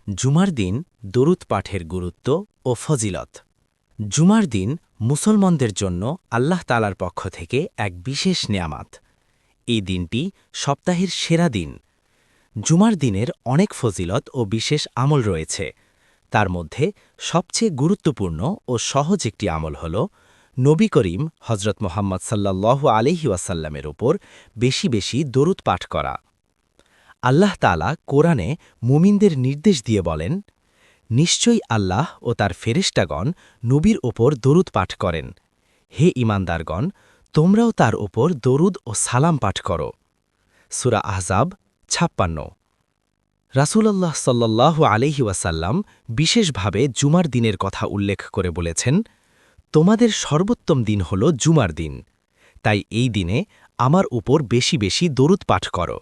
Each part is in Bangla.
জুমার দিন দরুদ পাঠের গুরুত্ব ও ফজিলত। জুমার দিন মুসলমানদের জন্য আল্লাহ তাআলার পক্ষ থেকে এক বিশেষ নেয়ামাত। এই দিনটি সপ্তাহের সেরা দিন। জুমার দিনের অনেক ফজিলত ও বিশেষ আমল রয়েছে। তার মধ্যে সবচেয়ে গুরুত্বপূর্ণ ও সহজ একটি আমল হল নবী করিম হজরত মুহাম্মদ সাল্লাল্লাহু আলাইহি ওয়াসাল্লামের ওপর বেশি বেশি দরুদ পাঠ করা। আল্লাহ তাআলা কোরআনে মুমিনদের নির্দেশ দিয়ে বলেন, নিশ্চয়ই আল্লাহ ও তার ফেরেশতাগণ নবীর ওপর দরুদ পাঠ করেন। হে ঈমানদারগণ, তোমরাও তার ওপর দরুদ ও সালাম পাঠ করো। সূরা আহজাব ৫৬। রাসূলুল্লাহ সাল্লাল্লাহু আলাইহি ওয়াসাল্লাম বিশেষভাবে জুমার দিনের কথা উল্লেখ করে বলেছেন, তোমাদের সর্বোত্তম দিন হল জুমার দিন, তাই এই দিনে আমার উপর বেশি বেশি দরুদ পাঠ করো,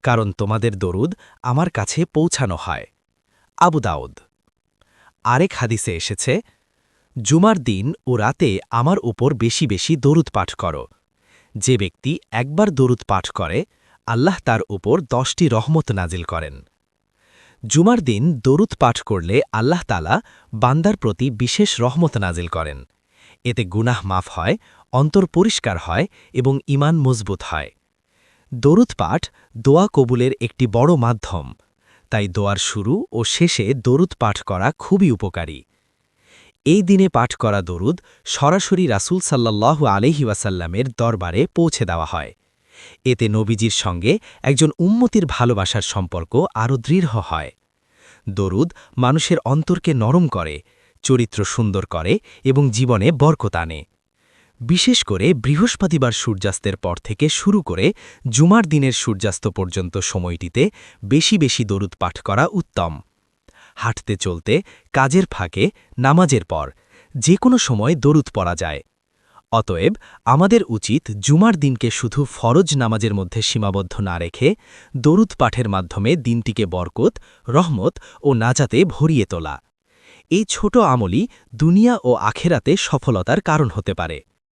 কারণ তোমাদের দরুদ আমার কাছে পৌঁছানো হয়। আবু দাউদ। আরেক হাদিসে এসেছে, জুমার দিন ও রাতে আমার উপর বেশি বেশি দরুদ পাঠ করো। যে ব্যক্তি একবার দরুদ পাঠ করে, আল্লাহ তার উপর 10টি রহমত নাজিল করেন। জুমার দিন দরুদ পাঠ করলে আল্লাহ তাআলা বান্দার প্রতি বিশেষ রহমত নাজিল করেন। এতে গুনাহ মাফ হয়, অন্তর পরিষ্কার হয় এবং ঈমান মজবুত হয়। দরুদ পাঠ দোয়া কবুলের একটি বড় মাধ্যম, তাই দোয়ার শুরু ও শেষে দরুদ পাঠ করা খুবই উপকারী। এই দিনে পাঠ করা দরুদ সরাসরি রাসূল সাল্লাল্লাহু আলাইহি ওয়াসাল্লামের দরবারে পৌঁছে দেওয়া হয়। এতে নবীজির সঙ্গে একজন উম্মতির ভালোবাসার সম্পর্ক আরও দৃঢ় হয়। দরুদ মানুষের অন্তরকে নরম করে, চরিত্র সুন্দর করে এবং জীবনে বরকত আনে। বিশেষ করে বৃহস্পতিবার সূর্যাস্তের পর থেকে শুরু করে জুমার দিনের সূর্যাস্ত পর্যন্ত সময়টিতে বেশি বেশি দরুদ পাঠ করা উত্তম। হাঁটতে চলতে, কাজের ফাঁকে, নামাজের পর যে কোনো সময় দরুদ পড়া যায়। অতএব আমাদের উচিত জুমার দিনকে শুধু ফরজ নামাজের মধ্যে সীমাবদ্ধ না রেখে দরুদ পাঠের মাধ্যমে দিনটিকে বরকত, রহমত ও নাজাতে ভরিয়ে তোলা। এই ছোট আমলই দুনিয়া ও আখেরাতে সফলতার কারণ হতে পারে।